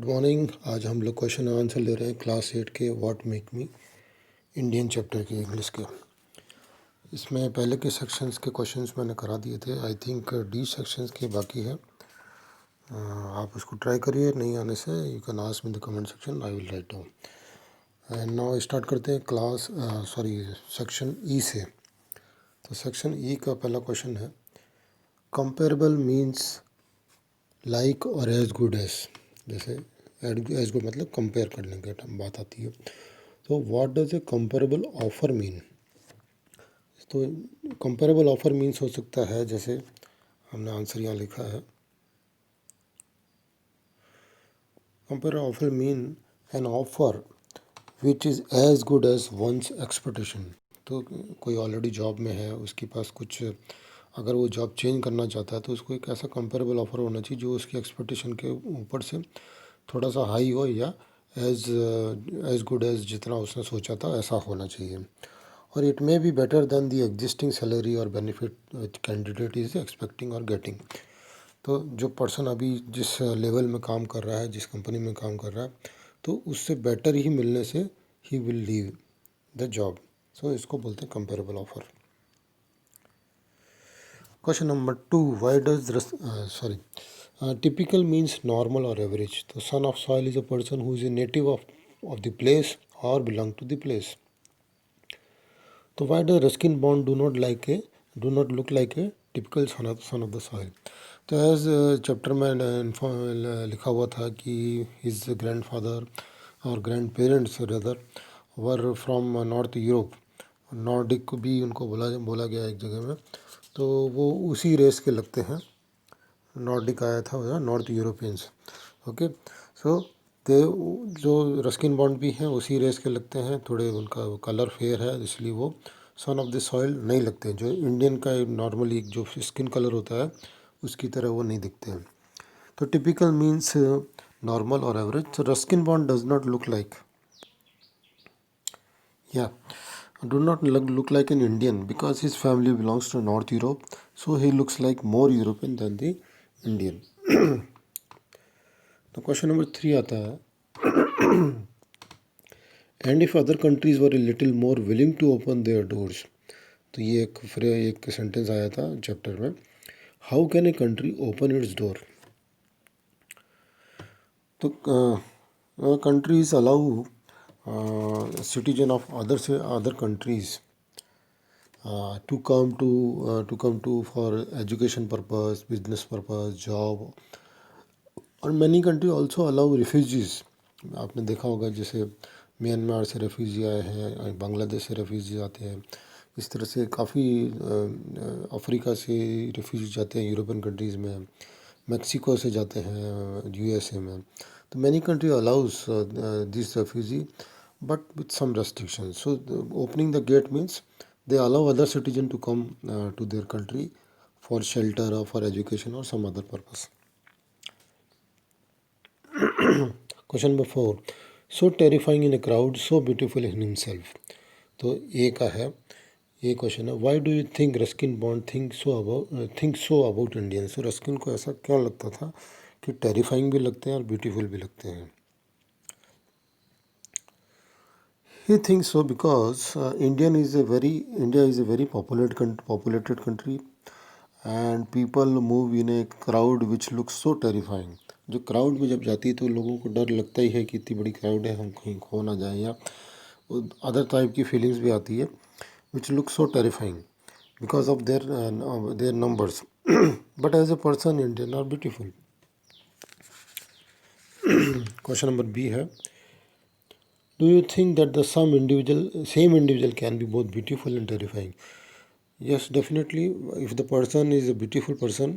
Good morning. आज हम लोग क्वेश्चन आंसर ले रहे हैं क्लास 8 के what make me Indian chapter के इंग्लिश के। इसमें पहले के सेक्शंस के क्वेश्चंस मैंने करा दिए थे। आई थिंक डी सेक्शंस के बाकी है। आप उसको ट्राई करिए, नहीं आने से you can ask me the comment section, I will write down. And now start करते हैं सेक्शन ई से। तो सेक्शन ई का पहला क्वेश्चन है, कंपेरेबल मीन्स लाइक और एज गुड एज। जैसे एज गुड मतलब कंपेयर करने की बात आती है। तो what does a comparable offer mean. तो कंपेरेबल ऑफर मीन्स हो सकता है, जैसे हमने आंसर यहाँ लिखा है, comparable offer mean an offer which is as good as one's expectation. तो कोई ऑलरेडी जॉब में है, उसके पास कुछ, अगर वो जॉब चेंज करना चाहता है तो उसको एक ऐसा कंपेरेबल ऑफर होना चाहिए जो उसकी एक्सपेक्टेशन के ऊपर से थोड़ा सा हाई हो, या एज गुड एज जितना उसने सोचा था ऐसा होना चाहिए। और it may be better than the existing salary और बेनिफिट कैंडिडेट इज एक्सपेक्टिंग और गेटिंग। तो जो पर्सन अभी जिस लेवल में काम कर रहा है, जिस कंपनी में काम कर रहा है, तो उससे बेटर ही मिलने से ही will leave the job. So इसको बोलते हैं comparable offer. Question number 2, why does typical means normal और एवरेज। तो son of soil is a person who is a native of the place और बिलोंग टू द प्लेस। तो why does Ruskin Bond do not look like a typical son of the soil. तो as chapter में लिखा हुआ था कि his grand father और grand parents rather were from north Europe. Nordic को भी उनको बोला गया एक जगह में। तो वो उसी रेस के लगते हैं। नॉर्डिक आया था नॉर्थ यूरोपियंस। ओके, सो दे जो रस्किन बॉन्ड भी हैं उसी रेस के लगते हैं। थोड़े उनका कलर फेयर है, इसलिए वो सन ऑफ द सॉइल नहीं लगते हैं। जो इंडियन का नॉर्मली जो स्किन कलर होता है उसकी तरह वो नहीं दिखते हैं। तो टिपिकल मीन्स नॉर्मल और एवरेज। तो Ruskin bond does not look like, या do not look like an Indian because his family belongs to North Europe, so he looks like more European than the Indian. तो question number 3 आता है, and if other countries were a little more willing to open their doors. तो ये एक sentence आया था chapter में, how can a country open its door. तो countries allow citizen of other countries to come to for education purpose, business purpose, job, और many country also allow refugees। आपने देखा होगा जैसे म्यांमार से रेफ्यूजी आए हैं, बांग्लादेश से रेफ्यूजी आते हैं, इस तरह से काफ़ी अफ्रीका से रेफ्यूजी जाते हैं यूरोपियन कंट्रीज़ में, मैक्सिको से जाते हैं यूएसए में। तो many country allows this refugee but with some restrictions. So opening the gate means they allow other citizen to come to their country for shelter or for education or some other purpose. Question number 4, so terrifying in a crowd, so beautiful in himself। तो ए का है, ये question है, why do you think Ruskin bond think so about Indians. तो Ruskin को ऐसा क्यों लगता था कि टेरिफाइंग भी लगते हैं और ब्यूटीफुल भी लगते हैं। He thinks so because India is a very populated country, and people move in a crowd which looks so terrifying। जो क्राउड में जब जाती है तो लोगों को डर लगता ही है कि इतनी बड़ी क्राउड है, हम कहीं खो ना जाए, या अदर टाइप की फीलिंग्स भी आती है, which looks so terrifying because of their numbers। but as a person Indian are beautiful। Question number B है, do you think that the same individual can be both beautiful and terrifying? Yes, definitely. If the person is a beautiful person,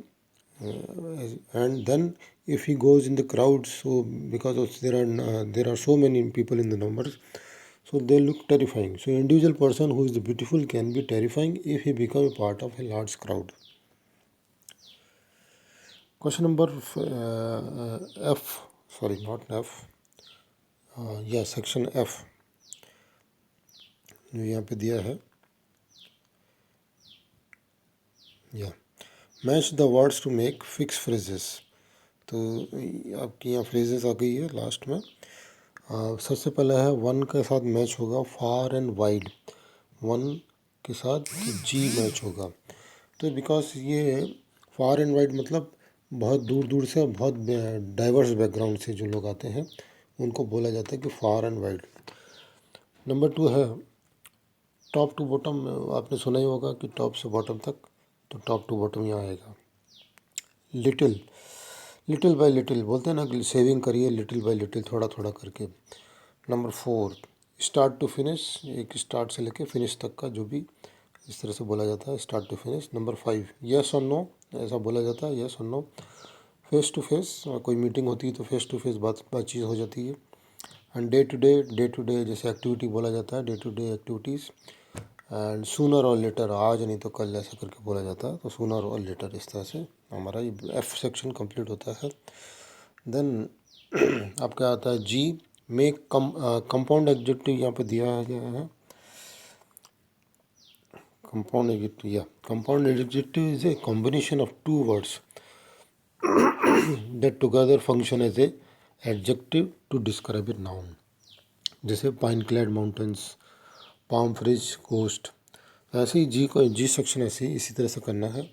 and then if he goes in the crowd, so because there are so many people in the numbers, so they look terrifying. So individual person who is the beautiful can be terrifying if he become a part of a large crowd। Question number F, sorry, not F, section F जो यहाँ पे दिया है, या match the words to make fix phrases. तो तो आपकी यहाँ फ्रेजेस आ गई है लास्ट में। सबसे पहला है वन के साथ मैच होगा फार एंड वाइड, वन के साथ जी मैच होगा। तो बिकॉज ये फार एंड वाइड मतलब बहुत दूर दूर से, बहुत डाइवर्स बैकग्राउंड से जो लोग आते हैं उनको बोला जाता है कि फार एंड वाइड। नंबर 2 है टॉप टू बॉटम। आपने सुना ही होगा कि टॉप से बॉटम तक, तो टॉप टू बॉटम यहाँ आएगा। लिटिल, लिटिल बाय लिटिल बोलते हैं ना कि सेविंग करिए लिटिल बाय लिटिल, थोड़ा थोड़ा करके। नंबर 4 स्टार्ट टू फिनिश, एक स्टार्ट से लेके फिनिश तक का जो भी इस तरह से बोला जाता है, start to finish. Number 5 yes और नो, ऐसा बोला जाता है यस और नो। फेस टू फेस, कोई मीटिंग होती है तो फेस टू फेस बातचीत हो जाती है। एंड डे टू डे जैसे एक्टिविटी बोला जाता है, day to day activities. And sooner और लेटर, आज नहीं तो कल ऐसा करके बोला जाता है, तो सूनर और लेटर, इस तरह से हमारा ये एफ सेक्शन कंप्लीट होता है। देन आपका आता है जी, मेक कंपाउंड एडजेक्टिव यहाँ पे दिया गया है। कंपाउंड एडजेक्टिव, या compound adjective is a combination of two words that together function as a adjective to describe a noun। जैसे pine clad mountains, palm fringed coast. ऐसे ही जी को जी सेक्शन ऐसे ही इसी तरह से करना है।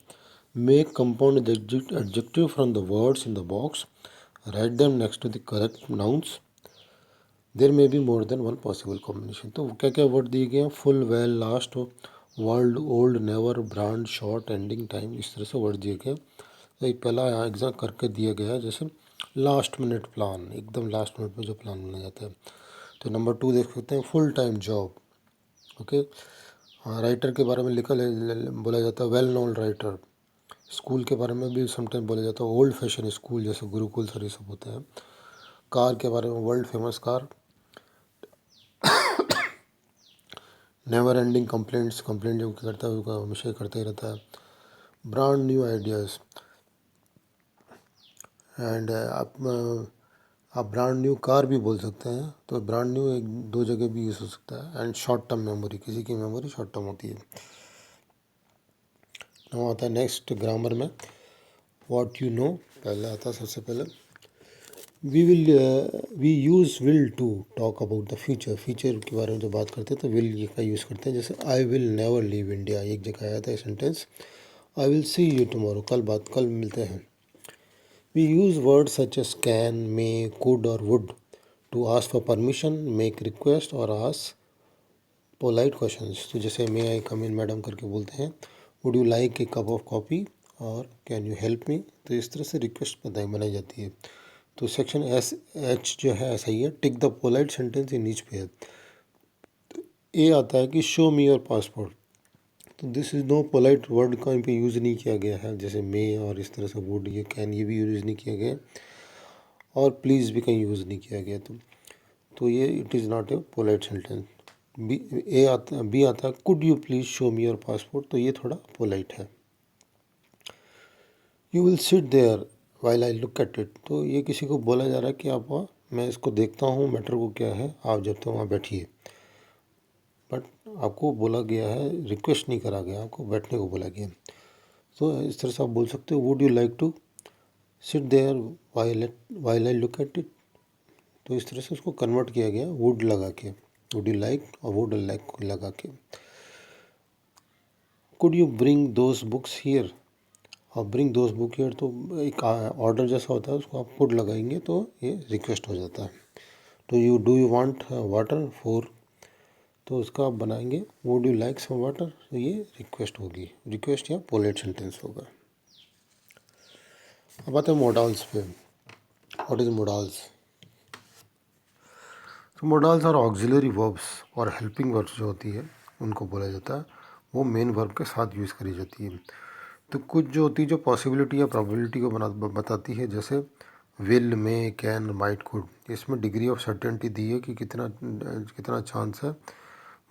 Make compound adjective from the words in the box, write them next to the correct nouns, there may be more than one possible combination. तो क्या क्या वर्ड दिए गए हैं, full, well, last, world, old, never, brand, short, ending, time, इस तरह से word दिए गए। तो एक पहला यहाँ एग्जाम करके दिया गया है, जैसे लास्ट मिनट प्लान, एकदम लास्ट मिनट में जो प्लान बनाया जाता है। तो नंबर 2 देख सकते हैं, full time job. Okay, writer के बारे में लिखा बोला जाता है वेल नोन राइटर। स्कूल के बारे में भी समटाइम बोला जाता है ओल्ड फैशन स्कूल, जैसे गुरुकुल सर, ये सब होते हैं। कार के बारे में world famous car. Never ending complaints, complaint जो करता है वो हमेशा करते ही रहता है। ब्रांड न्यू आइडियाज़, एंड आप ब्रांड न्यू कार भी बोल सकते हैं, तो ब्रांड न्यू एक दो जगह भी यूज़ हो सकता है। एंड शॉर्ट टर्म मेमोरी, किसी की मेमोरी शॉर्ट टर्म होती है। नाउ आता है नेक्स्ट ग्रामर में, व्हाट यू नो, पहले आता है सबसे पहले we use will to talk about the future. Future के बारे में जब बात करते हैं तो विल ये का यूज़ करते हैं। जैसे I will never leave India, एक जगह आया था sentence. I will see you tomorrow, कल मिलते हैं। We use words such as can, may, could or would to ask for permission, make request और ask polite questions। तो जैसे may I come in madam करके बोलते हैं, would you like a cup of coffee और can you help me। तो इस तरह से रिक्वेस्ट बनाई जाती है। तो सेक्शन एच जो है ऐसा ही है, tick the polite sentence in each pair. A आता है कि शो मी योर पासपोर्ट, तो this is no polite word कहीं पे यूज़ नहीं किया गया है, जैसे मे और इस तरह से वुड, ये कैन, ये भी यूज़ नहीं किया गया, और प्लीज़ भी कहीं यूज़ नहीं किया गया। तो ये it is not a polite sentence. B आता है could you please show me your passport, तो ये थोड़ा पोलाइट है। You will sit there while I look at it, तो ये किसी को बोला जा रहा है कि आप वहाँ, मैं इसको देखता हूँ, मैटर को क्या है, आप जब तक वहाँ बैठिए। बट आपको बोला गया है, रिक्वेस्ट नहीं करा गया, आपको बैठने को बोला गया। तो इस तरह से आप बोल सकते हो would you like to sit there while I look at it. तो इस तरह से उसको कन्वर्ट किया गया वुड लगा के, वुड यू लाइक और वुड लाइक लगा के। Could you bring those books here, और ब्रिंग दोज बुक हियर तो एक ऑर्डर जैसा होता है, उसको आप कुड लगाएंगे तो ये रिक्वेस्ट हो जाता है। तो do you want water for, तो उसका आप बनाएंगे would you like some water, तो ये रिक्वेस्ट होगी, रिक्वेस्ट या पोलाइट सेंटेंस होगा। अब आते हैं मोडाल्स पे। What is modals. तो मोडाल्स और ऑक्सिलरी वर्ब्स और हेल्पिंग वर्ब्स जो होती है उनको बोला जाता है, वो मेन वर्ब के साथ यूज़ करी जाती है। तो कुछ जो होती है जो पॉसिबिलिटी या प्रोबेबिलिटी को बताती है, जैसे विल, में, कैन, माइट, कुड, इसमें डिग्री ऑफ सर्टेनिटी दी है कि कितना चांस है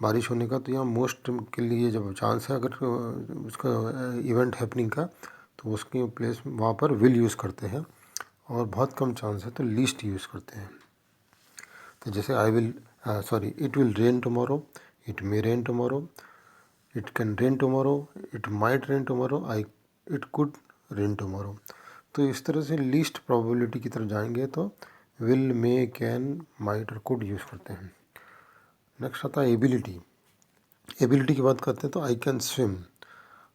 बारिश होने का। तो यहाँ मोस्ट के लिए जब चांस है अगर उसका इवेंट हैपनिंग का, तो उसके प्लेस वहाँ पर विल यूज़ करते हैं, और बहुत कम चांस है तो लीस्ट यूज़ करते हैं। तो जैसे it will rain tomorrow, it may rain tomorrow, it can rain tomorrow, it might rain tomorrow, it could rain tomorrow. तो तो इस तरह से लीस्ट प्रोबेबिलिटी की तरफ जाएंगे तो विल, मे, कैन, माइट और कुड यूज़ करते हैं। नेक्स्ट आता है एबिलिटी। एबिलिटी की बात करते हैं तो I can swim,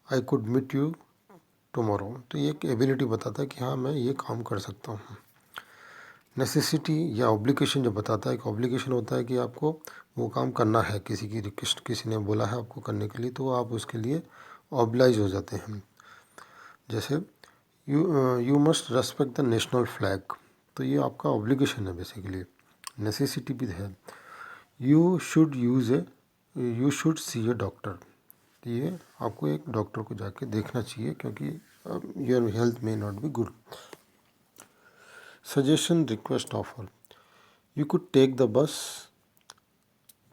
I could meet you tomorrow. तो ये एक एबिलिटी बताता है कि हाँ मैं ये काम कर सकता हूँ। नेसेसिटी या ऑब्लिगेशन जो बताता है कि ऑब्लिगेशन होता है कि आपको वो काम करना है, किसी की रिक्वेस्ट, किसी ने बोला है आपको करने के लिए तो आप उसके लिए ऑब्लाइज हो जाते हैं। जैसे you must respect the national flag, तो ये आपका ऑब्लिगेशन है बेसिकली। नेसेसिटी भी है। You should see a doctor, ये आपको एक डॉक्टर को जाके देखना चाहिए क्योंकि your health may not be good. Suggestion, request, offer. You could take the bus,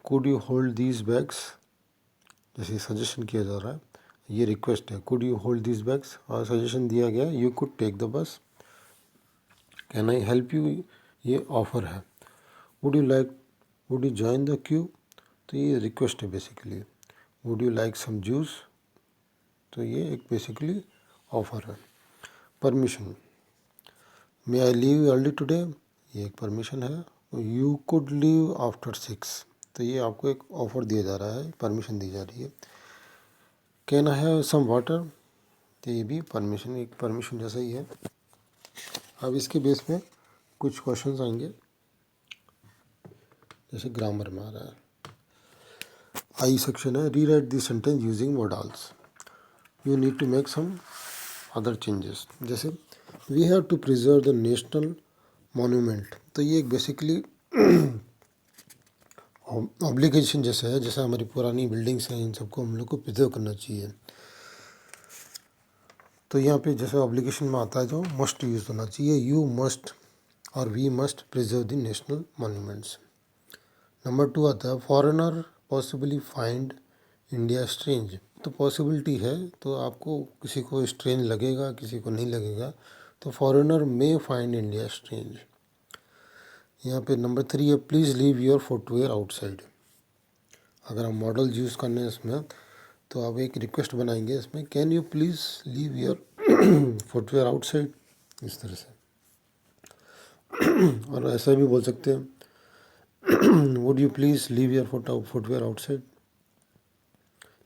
could you hold these bags. जैसे सजेशन किया जा रहा है, ये रिक्वेस्ट है, could you hold these bags, और सजेशन दिया गया है you could take the bus. Can I help you, ये ऑफर है। Would you join the queue, तो ये रिक्वेस्ट है basically. Would you like some juice, तो ये एक बेसिकली ऑफर है। Permission, may I leave early today, ये एक परमिशन है। यू कुड लीव आफ्टर 6, तो ये आपको एक ऑफर दिया जा रहा है, परमिशन दी जा रही है। Can I have some water, तो ये भी परमिशन, एक परमिशन जैसा ही है। अब इसके बेस पे कुछ क्वेश्चंस आएंगे, जैसे ग्रामर में आ रहा है। आई सेक्शन है, rewrite this sentence using modals. You need to make some other changes. जैसे we have to preserve the national monument, तो ये एक बेसिकली ऑब्लिगेशन जैसा है, जैसे हमारी पुरानी बिल्डिंग्स हैं इन सबको हम लोग को प्रिजर्व करना चाहिए। तो यहाँ पे जैसे ऑब्लिगेशन में आता है जो मस्ट यूज़ होना चाहिए, यू मस्ट और we must preserve the national monuments. Number 2 आता है foreigner possibly find India strange, तो पॉसिबिलिटी है तो आपको किसी को स्ट्रेंज लगेगा, किसी को नहीं लगेगा, तो foreigner may find India strange. यहाँ पे नंबर 3 है please leave your footwear outside. अगर हम मॉडल यूज़ करने हैं इसमें तो आप एक रिक्वेस्ट बनाएंगे इसमें, can you please leave your footwear outside, इस तरह से। और ऐसा भी बोल सकते हैं would you please leave your footwear outside.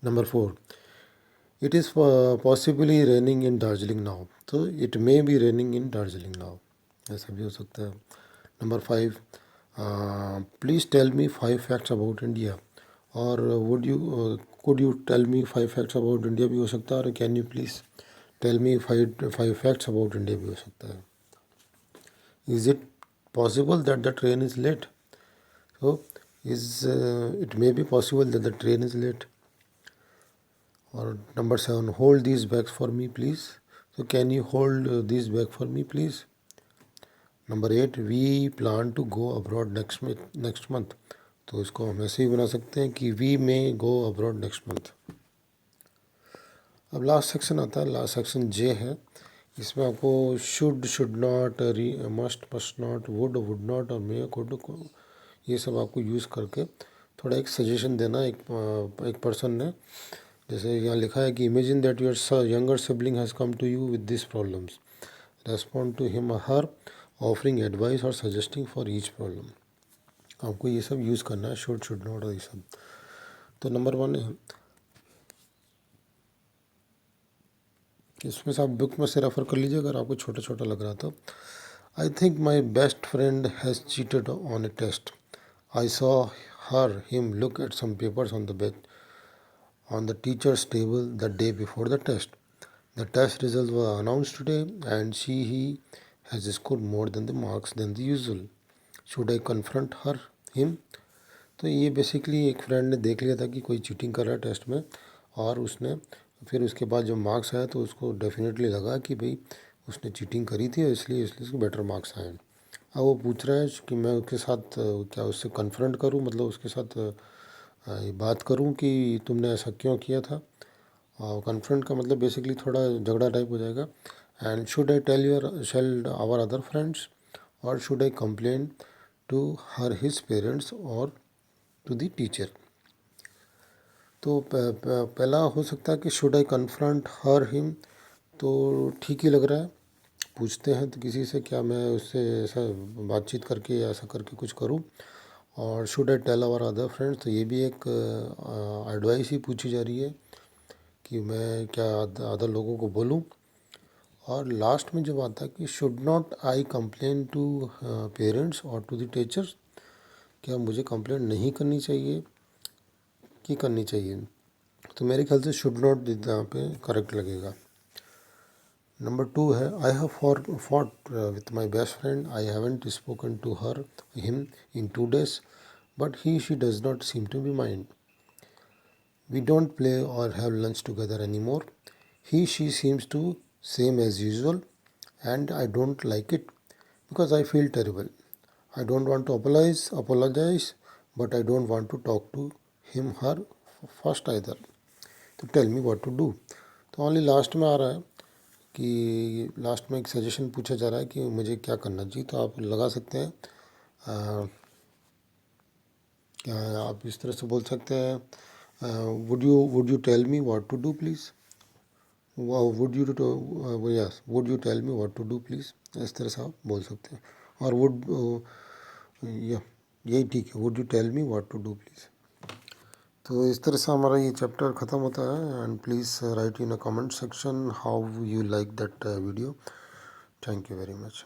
Number 4 it is possibly raining in Darjeeling now, तो it may be raining in Darjeeling now, ऐसा भी हो सकता है। Number 5 please tell me 5 facts about India, और could you tell me 5 facts about India भी हो सकता है, और can you please tell me 5 facts about India भी हो सकता है। Is it possible that the train is late, तो it may be possible that the train is late. और number 7 hold these bags for me please, तो can you hold these bag for me please. Number 8 we plan to go abroad next month, तो इसको हम ऐसे ही बना सकते हैं कि we may go abroad next month. अब लास्ट सेक्शन आता है, लास्ट सेक्शन जे है। इसमें आपको should not, must not, would not और मे कुड, ये सब आपको यूज़ करके थोड़ा एक सजेशन देना। एक पर्सन ने, जैसे यहाँ लिखा है कि imagine that your younger sibling has come to you with this problems, respond to him और हर ऑफरिंग एडवाइस और सजेस्टिंग फॉर ईच प्रॉब्लम। आपको ये सब यूज़ करना है, शुड नॉट और ये सब। तो नंबर 1 है, इसमें से आप बुक में से रेफ़र कर लीजिए अगर आपको छोटा छोटा लग रहा था। I think my best friend has cheated on a test, I saw her him look at some papers on the teacher's table the day before the test. The test results were announced today and he has scored more than the marks than the usual. Should I confront him? तो ये basically एक friend ने देख लिया था कि कोई cheating कर रहा है टेस्ट में, और उसने फिर उसके बाद जब मार्क्स आया तो उसको डेफिनेटली लगा कि भाई उसने चीटिंग करी थी और इसलिए उसको बेटर मार्क्स आए। अब वो पूछ रहा है कि मैं उसके साथ क्या उससे कन्फ्रंट करूं, मतलब उसके साथ ये बात करूं कि तुमने ऐसा क्यों किया था। और कन्फ्रंट का मतलब बेसिकली थोड़ा झगड़ा टाइप हो जाएगा। And should I tell our other friends और should I complain to her his parents और टू द टीचर। तो पहला हो सकता है कि should I confront her him, तो ठीक ही लग रहा है। पूछते हैं तो किसी से, क्या मैं उससे ऐसा बातचीत करके ऐसा करके कुछ करूं, और should I tell our other friends, तो ये भी एक एडवाइस ही पूछी जा रही है कि मैं क्या अदर लोगों को बोलूं। और लास्ट में जब आता है कि should not I complain to parents और टू द टीचर्स, क्या मुझे कंप्लेंट नहीं करनी चाहिए कि करनी चाहिए, तो मेरे ख्याल से शुड नॉट यहाँ पे करेक्ट लगेगा। नंबर 2 है, I have fought with my best friend, I haven't spoken to her him in 2 days, but he she does not seem to be mind, we don't play और have lunch together any more, he she seems to same as usual and I don't like it because I feel terrible. I don't want to apologize, but I don't want to talk to him, her first either. तो tell me what to do. तो only last में आ रहा है कि last में एक suggestion पूछा जा रहा है कि मुझे क्या करना चाहिए, तो आप लगा सकते हैं क्या आप इस तरह से बोल सकते हैं, would you tell me what to do please, would you tell me what to do please, इस तरह से आप बोल सकते हैं। और यही ठीक है, would you tell me what to do please. तो इस तरह से हमारा ये चैप्टर ख़त्म होता है। And please write in a comment section how you like that video. Thank you very much.